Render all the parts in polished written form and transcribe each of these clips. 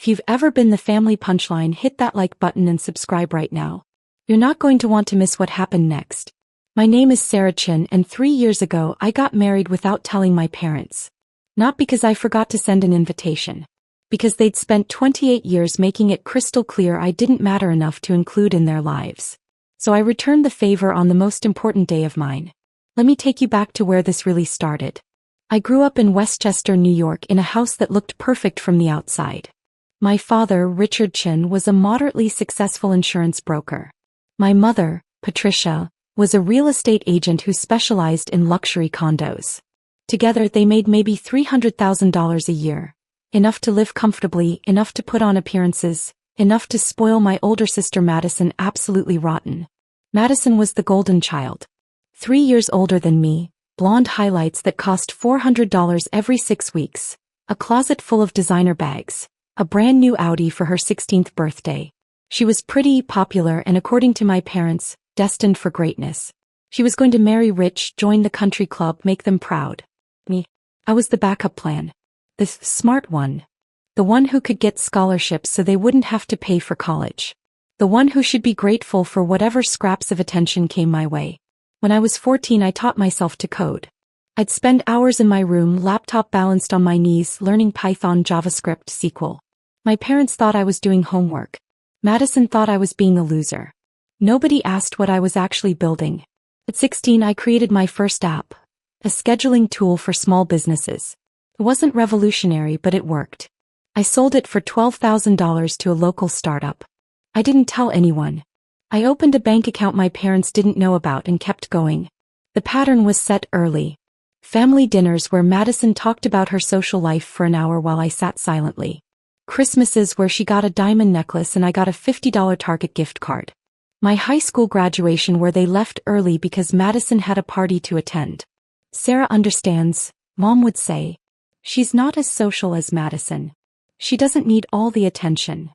If you've ever been the family punchline, hit that like button and subscribe right now. You're not going to want to miss what happened next. My name is Sarah Chin, and 3 years ago I got married without telling my parents. Not because I forgot to send an invitation. Because they'd spent 28 years making it crystal clear I didn't matter enough to include in their lives. So I returned the favor on the most important day of mine. Let me take you back to where this really started. I grew up in Westchester, New York, in a house that looked perfect from the outside. My father, Richard Chin, was a moderately successful insurance broker. My mother, Patricia, was a real estate agent who specialized in luxury condos. Together they made maybe $300,000 a year. Enough to live comfortably, enough to put on appearances, enough to spoil my older sister Madison absolutely rotten. Madison was the golden child. 3 years older than me, blonde highlights that cost $400 every 6 weeks, a closet full of designer bags, a brand new Audi for her 16th birthday. She was pretty, popular, and according to my parents, destined for greatness. She was going to marry rich, join the country club, make them proud. Me. I was the backup plan. The smart one. The one who could get scholarships so they wouldn't have to pay for college. The one who should be grateful for whatever scraps of attention came my way. When I was 14, I taught myself to code. I'd spend hours in my room, laptop balanced on my knees, learning Python, JavaScript, SQL. My parents thought I was doing homework. Madison thought I was being a loser. Nobody asked what I was actually building. At 16, I created my first app, a scheduling tool for small businesses. It wasn't revolutionary, but it worked. I sold it for $12,000 to a local startup. I didn't tell anyone. I opened a bank account my parents didn't know about and kept going. The pattern was set early. Family dinners where Madison talked about her social life for an hour while I sat silently. Christmases where she got a diamond necklace and I got a $50 Target gift card. My high school graduation where they left early because Madison had a party to attend. Sarah understands, Mom would say. She's not as social as Madison. She doesn't need all the attention.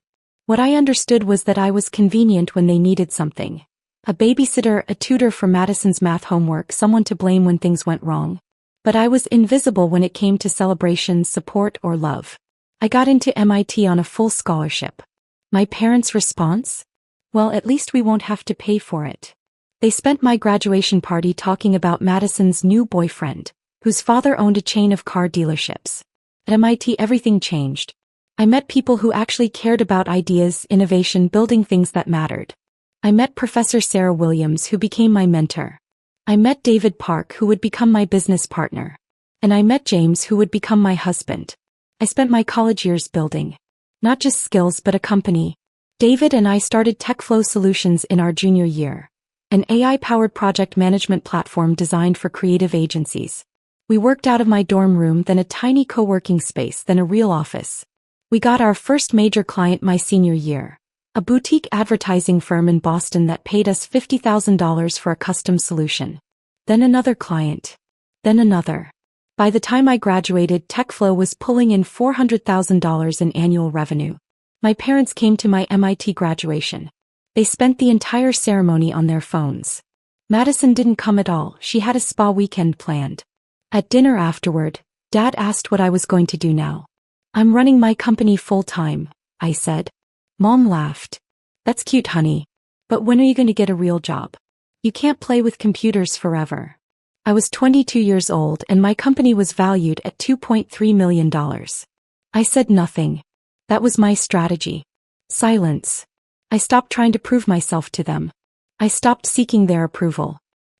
What I understood was that I was convenient when they needed something. A babysitter, a tutor for Madison's math homework, someone to blame when things went wrong. But I was invisible when it came to celebrations, support, or love. I got into MIT on a full scholarship. My parents' response? Well, at least we won't have to pay for it. They spent my graduation party talking about Madison's new boyfriend, whose father owned a chain of car dealerships. At MIT, everything changed. I met people who actually cared about ideas, innovation, building things that mattered. I met Professor Sarah Williams, who became my mentor. I met David Park, who would become my business partner. And I met James, who would become my husband. I spent my college years building not just skills but a company. David and I started TechFlow Solutions in our junior year, an AI-powered project management platform designed for creative agencies. We worked out of my dorm room, then a tiny co-working space, then a real office. We got our first major client my senior year, a boutique advertising firm in Boston that paid us $50,000 for a custom solution. Then another client. Then another. By the time I graduated, TechFlow was pulling in $400,000 in annual revenue. My parents came to my MIT graduation. They spent the entire ceremony on their phones. Madison didn't come at all. She had a spa weekend planned. At dinner afterward, Dad asked what I was going to do now. I'm running my company full-time, I said. Mom laughed. That's cute, honey. But when are you going to get a real job? You can't play with computers forever. I was 22 years old and my company was valued at $2.3 million. I said nothing. That was my strategy. Silence. I stopped trying to prove myself to them. I stopped seeking their approval.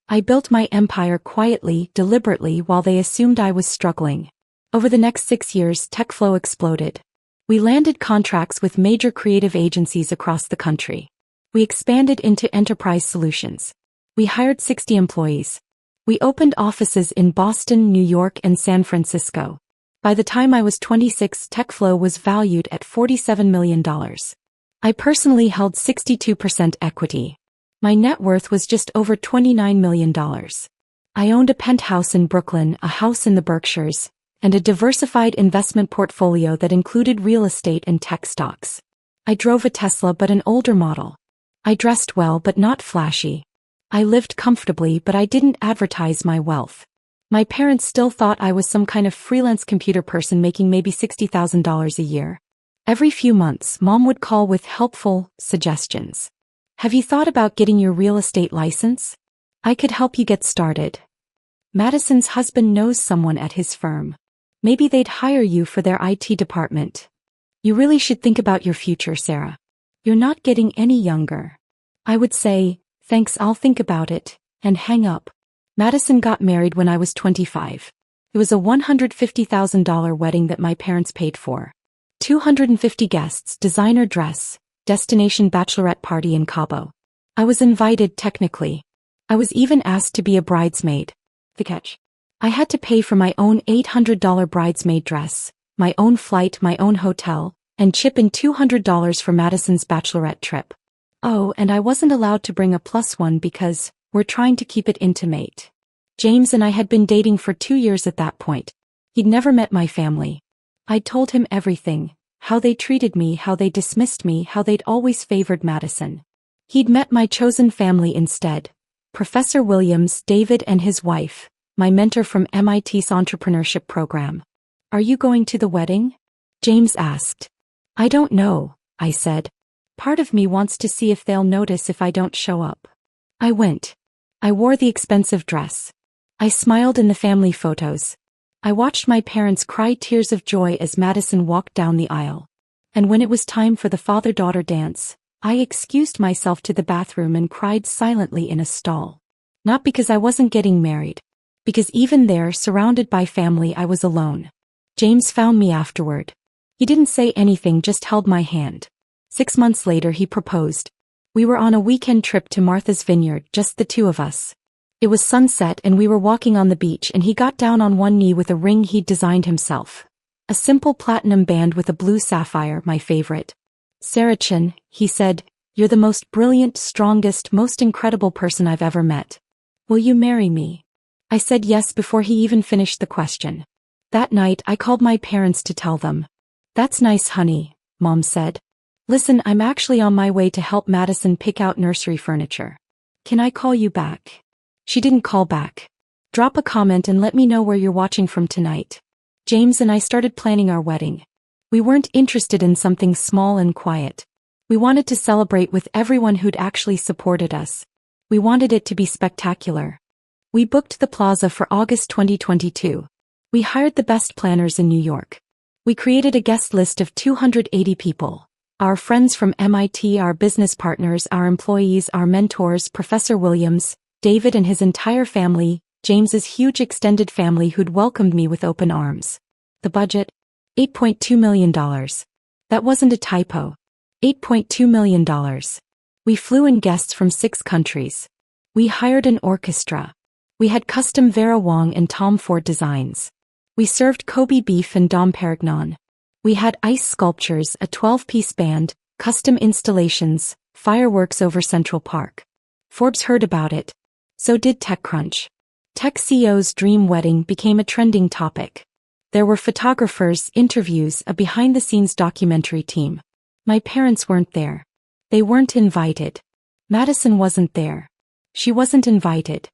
I built my empire quietly, deliberately, while they assumed I was struggling. Over the next 6 years, TechFlow exploded. We landed contracts with major creative agencies across the country. We expanded into enterprise solutions. We hired 60 employees. We opened offices in Boston, New York, and San Francisco. By the time I was 26, TechFlow was valued at $47 million. I personally held 62% equity. My net worth was just over $29 million. I owned a penthouse in Brooklyn, a house in the Berkshires, and a diversified investment portfolio that included real estate and tech stocks. I drove a Tesla, but an older model. I dressed well but not flashy. I lived comfortably, but I didn't advertise my wealth. My parents still thought I was some kind of freelance computer person making maybe $60,000 a year. Every few months, Mom would call with helpful suggestions. Have you thought about getting your real estate license? I could help you get started. Madison's husband knows someone at his firm. Maybe they'd hire you for their IT department. You really should think about your future, Sarah. You're not getting any younger. I would say, thanks, I'll think about it, and hang up. Madison got married when I was 25. It was a $150,000 wedding that my parents paid for. 250 guests, designer dress, destination bachelorette party in Cabo. I was invited technically. I was even asked to be a bridesmaid. The catch. I had to pay for my own $800 bridesmaid dress, my own flight, my own hotel, and chip in $200 for Madison's bachelorette trip. Oh, and I wasn't allowed to bring a +1 because we're trying to keep it intimate. James and I had been dating for 2 years at that point. He'd never met my family. I'd told him everything, how they treated me, how they dismissed me, how they'd always favored Madison. He'd met my chosen family instead. Professor Williams, David and his wife, my mentor from MIT's entrepreneurship program. Are you going to the wedding? James asked. I don't know, I said. Part of me wants to see if they'll notice if I don't show up. I went. I wore the expensive dress. I smiled in the family photos. I watched my parents cry tears of joy as Madison walked down the aisle. And when it was time for the father-daughter dance, I excused myself to the bathroom and cried silently in a stall. Not because I wasn't getting married. Because even there, surrounded by family, I was alone. James found me afterward. He didn't say anything, just held my hand. 6 months later he proposed. We were on a weekend trip to Martha's Vineyard, just the two of us. It was sunset and we were walking on the beach and he got down on one knee with a ring he'd designed himself. A simple platinum band with a blue sapphire, my favorite. Sarah Chin, he said, you're the most brilliant, strongest, most incredible person I've ever met. Will you marry me? I said yes before he even finished the question. That night I called my parents to tell them. That's nice, honey, Mom said. Listen, I'm actually on my way to help Madison pick out nursery furniture. Can I call you back? She didn't call back. Drop a comment and let me know where you're watching from tonight. James and I started planning our wedding. We weren't interested in something small and quiet. We wanted to celebrate with everyone who'd actually supported us. We wanted it to be spectacular. We booked the plaza for August 2022. We hired the best planners in New York. We created a guest list of 280 people. Our friends from MIT, our business partners, our employees, our mentors, Professor Williams, David and his entire family, James's huge extended family who'd welcomed me with open arms. The budget? $8.2 million. That wasn't a typo. $8.2 million. We flew in guests from 6 countries. We hired an orchestra. We had custom Vera Wang and Tom Ford designs. We served Kobe beef and Dom Perignon. We had ice sculptures, a 12-piece band, custom installations, fireworks over Central Park. Forbes heard about it. So did TechCrunch. Tech CEO's dream wedding became a trending topic. There were photographers, interviews, a behind-the-scenes documentary team. My parents weren't there. They weren't invited. Madison wasn't there. She wasn't invited.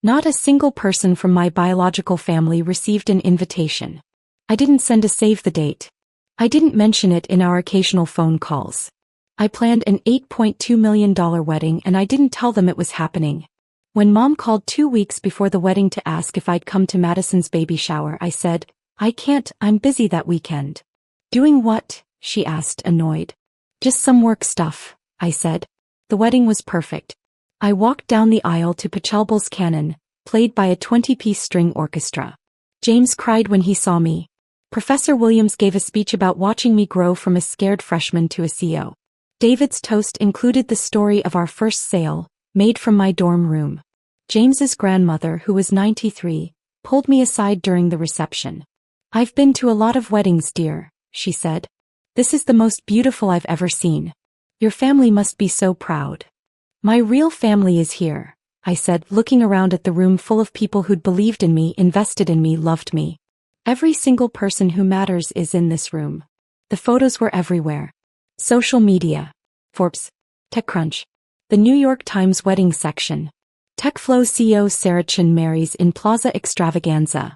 Not a single person from my biological family received an invitation. I didn't send a save the date. I didn't mention it in our occasional phone calls. I planned an $8.2 million wedding and I didn't tell them it was happening. When Mom called 2 weeks before the wedding to ask if I'd come to Madison's baby shower, I said, I can't, I'm busy that weekend. Doing what? She asked, annoyed. Just some work stuff, I said. The wedding was perfect. I walked down the aisle to Pachelbel's Canon, played by a 20-piece string orchestra. James cried when he saw me. Professor Williams gave a speech about watching me grow from a scared freshman to a CEO. David's toast included the story of our first sale, made from my dorm room. James's grandmother, who was 93, pulled me aside during the reception. I've been to a lot of weddings, dear, she said. This is the most beautiful I've ever seen. Your family must be so proud. My real family is here, I said, looking around at the room full of people who'd believed in me, invested in me, loved me. Every single person who matters is in this room. The photos were everywhere. Social media. Forbes. TechCrunch. The New York Times wedding section. TechFlow CEO Sarah Chin marries in Plaza Extravaganza.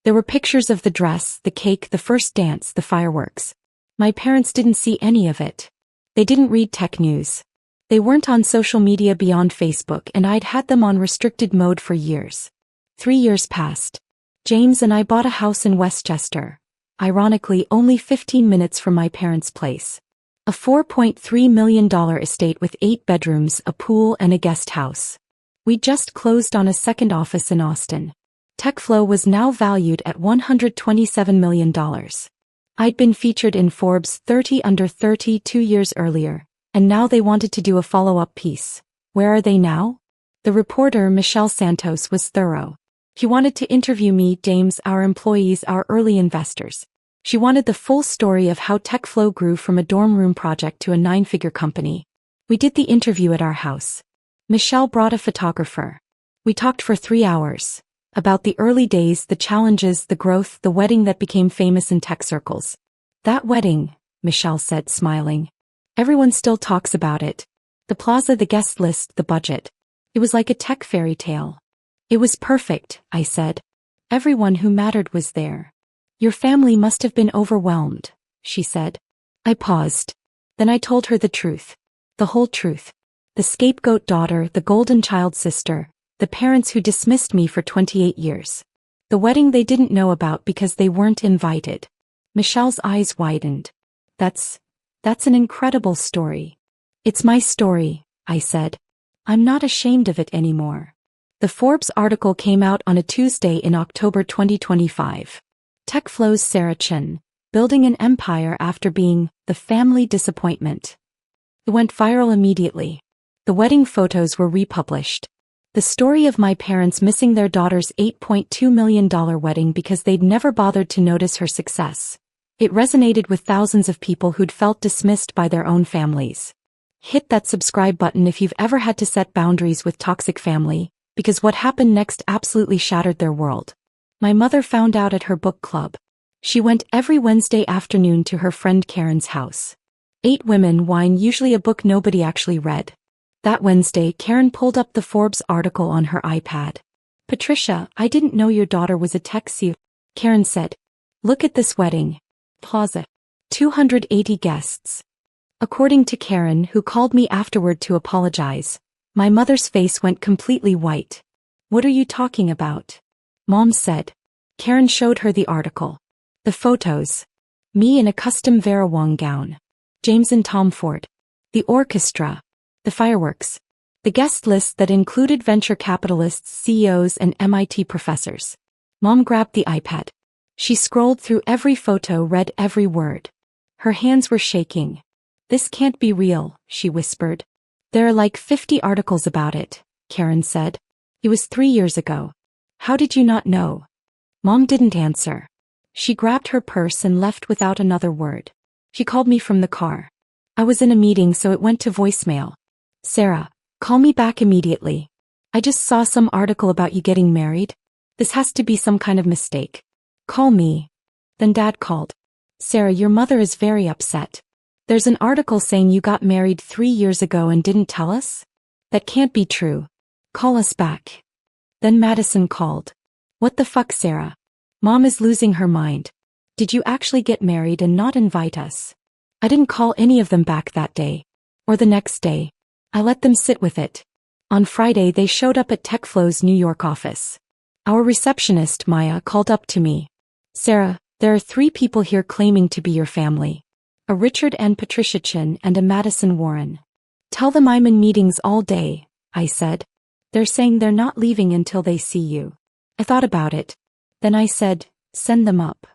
There were pictures of the dress, the cake, the first dance, the fireworks. My parents didn't see any of it. They didn't read tech news. They weren't on social media beyond Facebook, and I'd had them on restricted mode for years. 3 years passed. James and I bought a house in Westchester, ironically only 15 minutes from my parents' place. A $4.3 million estate with 8 bedrooms, a pool, and a guest house. We just closed on a second office in Austin. TechFlow was now valued at $127 million. I'd been featured in Forbes 30 Under 30 2 years earlier, and now they wanted to do a follow-up piece. Where are they now? The reporter, Michelle Santos, was thorough. She wanted to interview me, James, our employees, our early investors. She wanted the full story of how TechFlow grew from a dorm room project to a 9-figure company. We did the interview at our house. Michelle brought a photographer. We talked for 3 hours. About the early days, the challenges, the growth, the wedding that became famous in tech circles. That wedding, Michelle said, smiling. Everyone still talks about it. The plaza, the guest list, the budget. It was like a tech fairy tale. It was perfect, I said. Everyone who mattered was there. Your family must have been overwhelmed, she said. I paused. Then I told her the truth. The whole truth. The scapegoat daughter, the golden child sister, the parents who dismissed me for 28 years. The wedding they didn't know about because they weren't invited. Michelle's eyes widened. That's an incredible story. It's my story, I said. I'm not ashamed of it anymore. The Forbes article came out on a Tuesday in October 2025. TechFlow's Sarah Chen, building an empire after being the family disappointment. It went viral immediately. The wedding photos were republished. The story of my parents missing their daughter's $8.2 million wedding because they'd never bothered to notice her success. It resonated with thousands of people who'd felt dismissed by their own families. Hit that subscribe button if you've ever had to set boundaries with toxic family, because what happened next absolutely shattered their world. My mother found out at her book club. She went every Wednesday afternoon to her friend Karen's house. 8 Women, Wine, usually a book nobody actually read. That Wednesday, Karen pulled up the Forbes article on her iPad. Patricia, I didn't know your daughter was a tech CEO. Karen said, look at this wedding. Plaza. 280 guests. According to Karen, who called me afterward to apologize, my mother's face went completely white. What are you talking about? Mom said. Karen showed her the article. The photos. Me in a custom Vera Wang gown. James and Tom Ford. The orchestra. The fireworks. The guest list that included venture capitalists, CEOs, and MIT professors. Mom grabbed the iPad. She scrolled through every photo, read every word. Her hands were shaking. This can't be real, she whispered. There are like 50 articles about it, Karen said. It was 3 years ago. How did you not know? Mom didn't answer. She grabbed her purse and left without another word. She called me from the car. I was in a meeting, so it went to voicemail. Sarah, call me back immediately. I just saw some article about you getting married. This has to be some kind of mistake. Call me. Then Dad called. Sarah, your mother is very upset. There's an article saying you got married 3 years ago and didn't tell us? That can't be true. Call us back. Then Madison called. What the fuck, Sarah? Mom is losing her mind. Did you actually get married and not invite us? I didn't call any of them back that day. Or the next day. I let them sit with it. On Friday they showed up at TechFlow's New York office. Our receptionist, Maya, called up to me. Sarah, there are 3 people here claiming to be your family. A Richard and Patricia Chen and a Madison Warren. Tell them I'm in meetings all day, I said. They're saying they're not leaving until they see you. I thought about it. Then I said, send them up.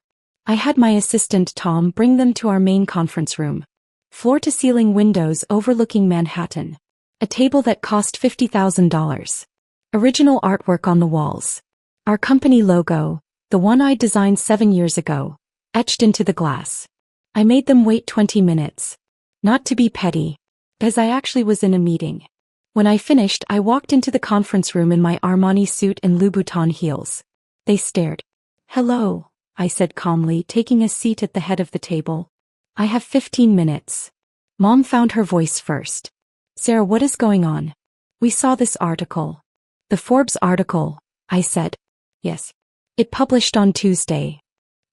I had my assistant Tom bring them to our main conference room. Floor-to-ceiling windows overlooking Manhattan. A table that cost $50,000. Original artwork on the walls. Our company logo, the one I designed 7 years ago, etched into the glass. I made them wait 20 minutes. Not to be petty, as I actually was in a meeting. When I finished, I walked into the conference room in my Armani suit and Louboutin heels. They stared. Hello, I said calmly, taking a seat at the head of the table. I have 15 minutes. Mom found her voice first. Sarah, what is going on? We saw this article. The Forbes article, I said. Yes. It published on Tuesday.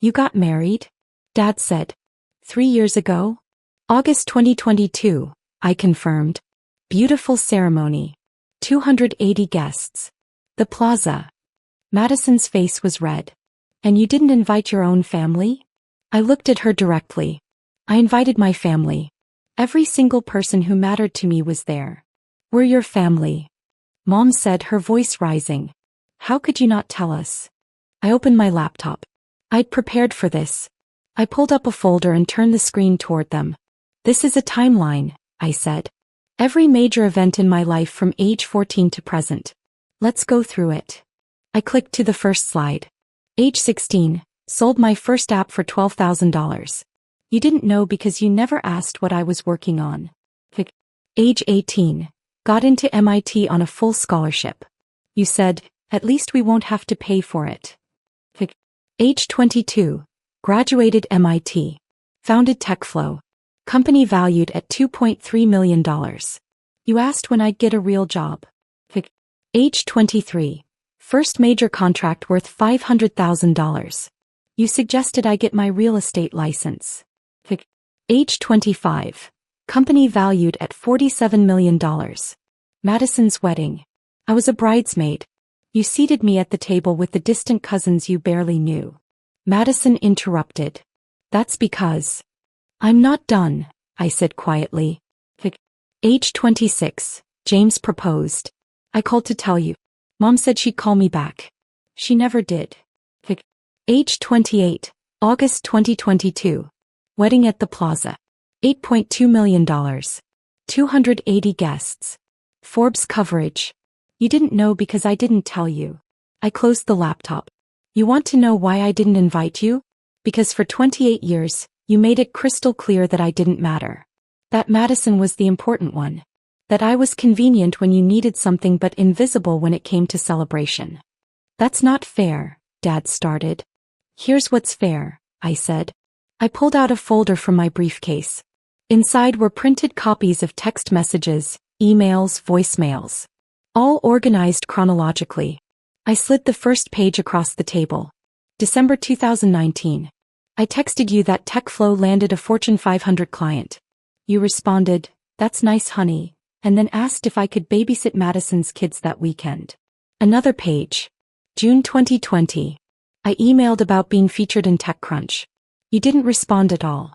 You got married? Dad said. 3 years ago? August 2022, I confirmed. Beautiful ceremony. 280 guests. The plaza. Madison's face was red. And you didn't invite your own family? I looked at her directly. I invited my family. Every single person who mattered to me was there. We're your family. Mom said, her voice rising. How could you not tell us? I opened my laptop. I'd prepared for this. I pulled up a folder and turned the screen toward them. This is a timeline, I said. Every major event in my life from age 14 to present. Let's go through it. I clicked to the first slide. Age 16, sold my first app for $12,000. You didn't know because you never asked what I was working on. Age 18, got into MIT on a full scholarship. You said, at least we won't have to pay for it. Age 22, graduated MIT. Founded TechFlow. Company valued at $2.3 million. You asked when I'd get a real job. Age 23, first major contract worth $500,000. You suggested I get my real estate license. Age 25, company valued at $47 million. Madison's wedding. I was a bridesmaid. You seated me at the table with the distant cousins you barely knew. Madison interrupted. That's because. I'm not done, I said quietly. Age 26, James proposed. I called to tell you. Mom said she'd call me back. She never did. Age 28, August 2022. Wedding at the Plaza. $8.2 million. 280 guests. Forbes coverage. You didn't know because I didn't tell you. I closed the laptop. You want to know why I didn't invite you? Because for 28 years, you made it crystal clear that I didn't matter. That Madison was the important one. That I was convenient when you needed something but invisible when it came to celebration. That's not fair, Dad started. Here's what's fair, I said. I pulled out a folder from my briefcase. Inside were printed copies of text messages, emails, voicemails. All organized chronologically. I slid the first page across the table. December 2019. I texted you that TechFlow landed a Fortune 500 client. You responded, that's nice honey, and then asked if I could babysit Madison's kids that weekend. Another page. June 2020. I emailed about being featured in TechCrunch. You didn't respond at all.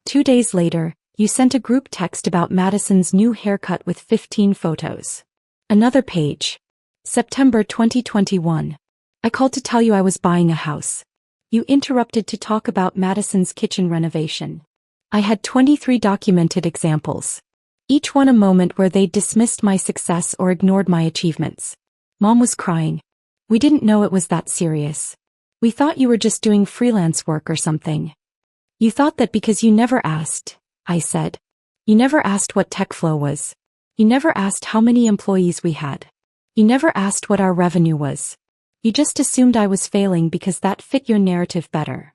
2 days later, you sent a group text about Madison's new haircut with 15 photos. Another page. September 2021. I called to tell you I was buying a house. You interrupted to talk about Madison's kitchen renovation. I had 23 documented examples. Each one a moment where they dismissed my success or ignored my achievements. Mom was crying. We didn't know it was that serious. We thought you were just doing freelance work or something. You thought that because you never asked, I said. You never asked what TechFlow was. You never asked how many employees we had. You never asked what our revenue was. You just assumed I was failing because that fit your narrative better.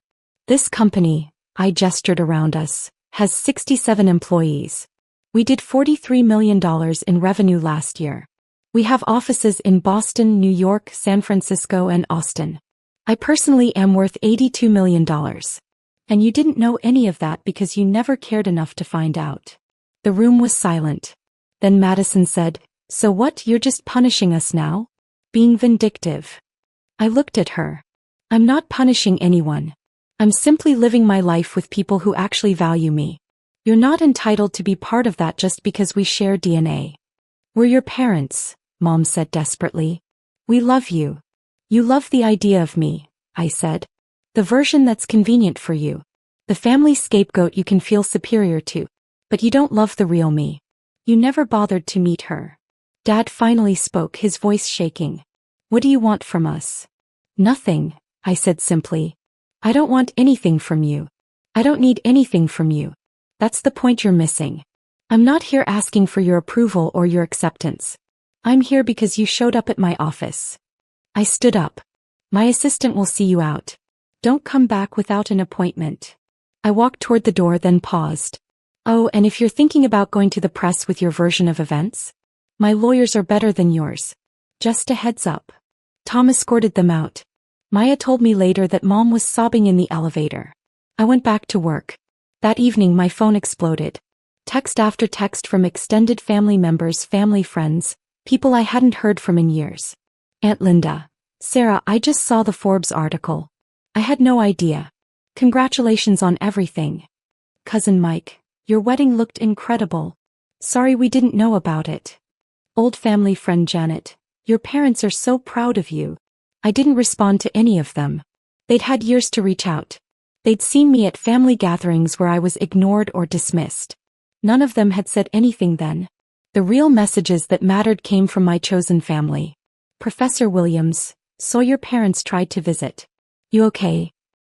This company, I gestured around us, has 67 employees. We did $43 million in revenue last year. We have offices in Boston, New York, San Francisco, and Austin. I personally am worth $82 million. And you didn't know any of that because you never cared enough to find out. The room was silent. Then Madison said, so what, you're just punishing us now? Being vindictive. I looked at her. I'm not punishing anyone. I'm simply living my life with people who actually value me. You're not entitled to be part of that just because we share DNA. We're your parents, Mom said desperately. We love you. You love the idea of me, I said. The version that's convenient for you. The family scapegoat you can feel superior to. But you don't love the real me. You never bothered to meet her. Dad finally spoke, his voice shaking. What do you want from us? Nothing, I said simply. I don't want anything from you. I don't need anything from you. That's the point you're missing. I'm not here asking for your approval or your acceptance. I'm here because you showed up at my office. I stood up. My assistant will see you out. Don't come back without an appointment. I walked toward the door, then paused. Oh, and if you're thinking about going to the press with your version of events, my lawyers are better than yours. Just a heads up. Tom escorted them out. Maya told me later that Mom was sobbing in the elevator. I went back to work. That evening my phone exploded. Text after text from extended family members, family friends, people I hadn't heard from in years. Aunt Linda. Sarah, I just saw the Forbes article. I had no idea. Congratulations on everything. Cousin Mike. Your wedding looked incredible. Sorry we didn't know about it. Old family friend Janet. Your parents are so proud of you. I didn't respond to any of them. They'd had years to reach out. They'd seen me at family gatherings where I was ignored or dismissed. None of them had said anything then. The real messages that mattered came from my chosen family. Professor Williams, so your parents tried to visit. You okay?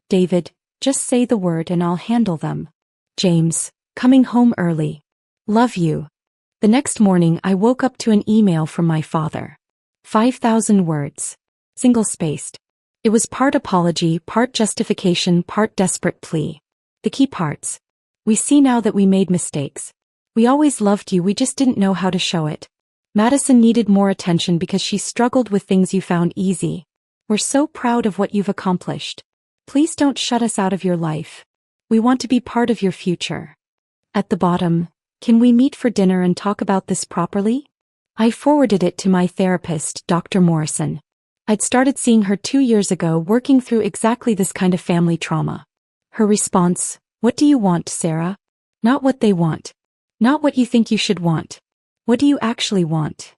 David, just say the word and I'll handle them. James, coming home early. Love you. The next morning I woke up to an email from my father. 5,000 words. Single-spaced. It was part apology, part justification, part desperate plea. The key parts. We see now that we made mistakes. We always loved you, we just didn't know how to show it. Madison needed more attention because she struggled with things you found easy. We're so proud of what you've accomplished. Please don't shut us out of your life. We want to be part of your future. At the bottom, can we meet for dinner and talk about this properly? I forwarded it to my therapist, Dr. Morrison. I'd started seeing her 2 years ago, working through exactly this kind of family trauma. Her response, what do you want, Sarah? Not what they want. Not what you think you should want. What do you actually want?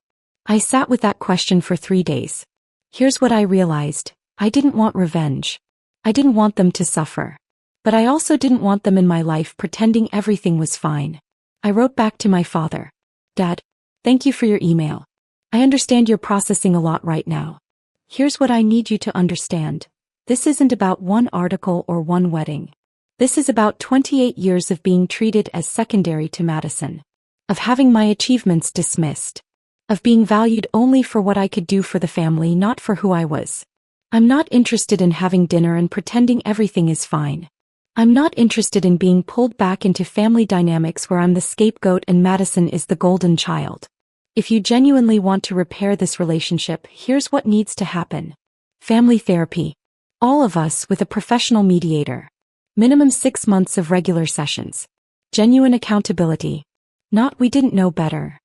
I sat with that question for 3 days. Here's what I realized. I didn't want revenge. I didn't want them to suffer. But I also didn't want them in my life pretending everything was fine. I wrote back to my father. Dad, thank you for your email. I understand you're processing a lot right now. Here's what I need you to understand. This isn't about one article or one wedding. This is about 28 years of being treated as secondary to Madison. Of having my achievements dismissed. Of being valued only for what I could do for the family, not for who I was. I'm not interested in having dinner and pretending everything is fine. I'm not interested in being pulled back into family dynamics where I'm the scapegoat and Madison is the golden child. If you genuinely want to repair this relationship, here's what needs to happen. Family therapy. All of us with a professional mediator. Minimum 6 months of regular sessions. Genuine accountability. Not we didn't know better.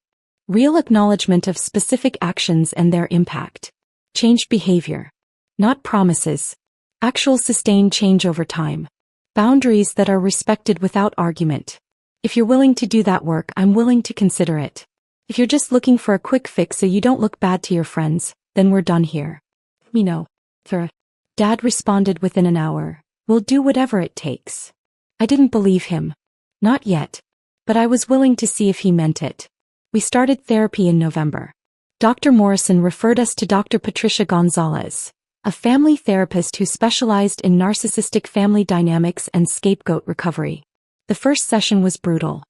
Real acknowledgement of specific actions and their impact. Changed behavior. Not promises. Actual sustained change over time. Boundaries that are respected without argument. If you're willing to do that work, I'm willing to consider it. If you're just looking for a quick fix so you don't look bad to your friends, then we're done here. Me know. Dad responded within an hour. We'll do whatever it takes. I didn't believe him. Not yet. But I was willing to see if he meant it. We started therapy in November. Dr. Morrison referred us to Dr. Patricia Gonzalez, a family therapist who specialized in narcissistic family dynamics and scapegoat recovery. The first session was brutal.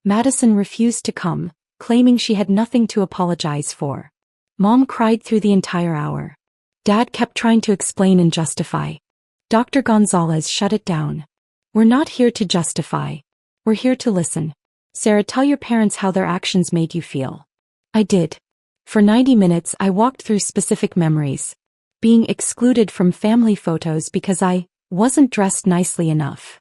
Madison refused to come, claiming she had nothing to apologize for. Mom cried through the entire hour. Dad kept trying to explain and justify. Dr. Gonzalez shut it down. We're not here to justify. We're here to listen. Sarah, tell your parents how their actions made you feel. I did. For 90 minutes I walked through specific memories. Being excluded from family photos because I wasn't dressed nicely enough.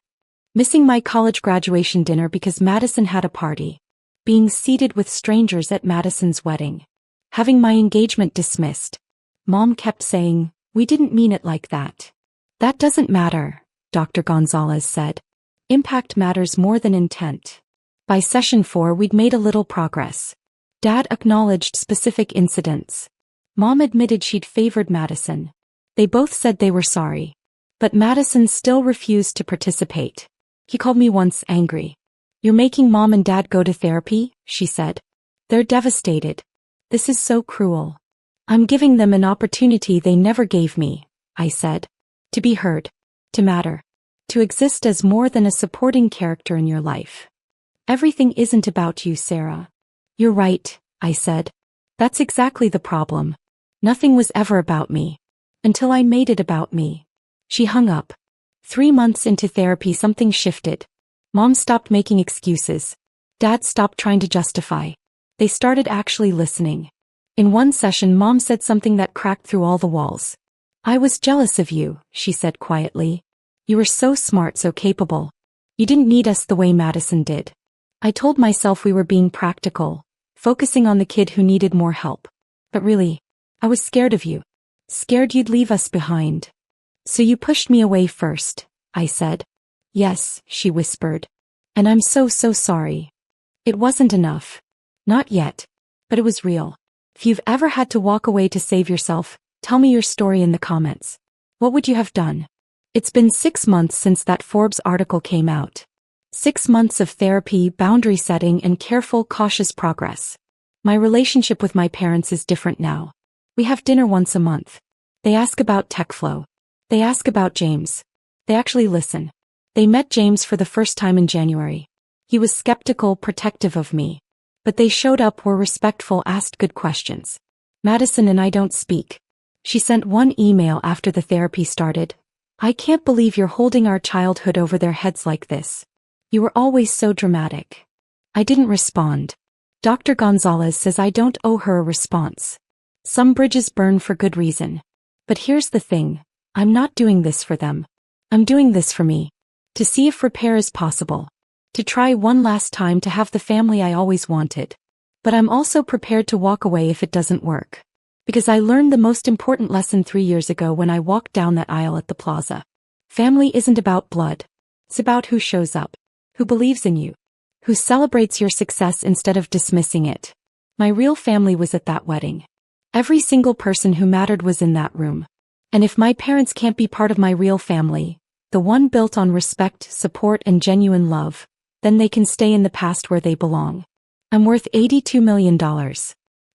Missing my college graduation dinner because Madison had a party. Being seated with strangers at Madison's wedding. Having my engagement dismissed. Mom kept saying, we didn't mean it like that. That doesn't matter, Dr. Gonzalez said. Impact matters more than intent. By session 4 we'd made a little progress. Dad acknowledged specific incidents. Mom admitted she'd favored Madison. They both said they were sorry. But Madison still refused to participate. He called me once angry. You're making Mom and Dad go to therapy, she said. They're devastated. This is so cruel. I'm giving them an opportunity they never gave me, I said. To be heard. To matter. To exist as more than a supporting character in your life. Everything isn't about you, Sarah. You're right, I said. That's exactly the problem. Nothing was ever about me. Until I made it about me. She hung up. 3 months into therapy something shifted. Mom stopped making excuses. Dad stopped trying to justify. They started actually listening. In one session Mom said something that cracked through all the walls. I was jealous of you, she said quietly. You were so smart, so capable. You didn't need us the way Madison did. I told myself we were being practical, focusing on the kid who needed more help. But really, I was scared of you. Scared you'd leave us behind. So you pushed me away first, I said. Yes, she whispered. And I'm so sorry. It wasn't enough. Not yet. But it was real. If you've ever had to walk away to save yourself, tell me your story in the comments. What would you have done? It's been 6 months since that Forbes article came out. 6 months of therapy, boundary setting, and careful, cautious progress. My relationship with my parents is different now. We have dinner once a month. They ask about TechFlow. They ask about James. They actually listen. They met James for the first time in January. He was skeptical, protective of me. But they showed up, were respectful, asked good questions. Madison and I don't speak. She sent one email after the therapy started. I can't believe you're holding our childhood over their heads like this. You were always so dramatic. I didn't respond. Dr. Gonzalez says I don't owe her a response. Some bridges burn for good reason. But here's the thing. I'm not doing this for them. I'm doing this for me. To see if repair is possible. To try one last time to have the family I always wanted. But I'm also prepared to walk away if it doesn't work. Because I learned the most important lesson 3 years ago when I walked down that aisle at the plaza. Family isn't about blood. It's about who shows up. Who believes in you. Who celebrates your success instead of dismissing it. My real family was at that wedding. Every single person who mattered was in that room. And if my parents can't be part of my real family, the one built on respect, support, and genuine love, then they can stay in the past where they belong. I'm worth $82 million.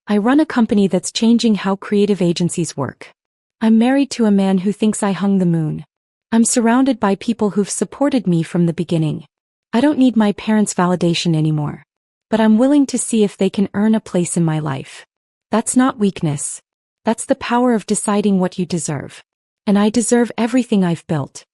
I run a company that's changing how creative agencies work. I'm married to a man who thinks I hung the moon. I'm surrounded by people who've supported me from the beginning. I don't need my parents' validation anymore. But I'm willing to see if they can earn a place in my life. That's not weakness. That's the power of deciding what you deserve. And I deserve everything I've built.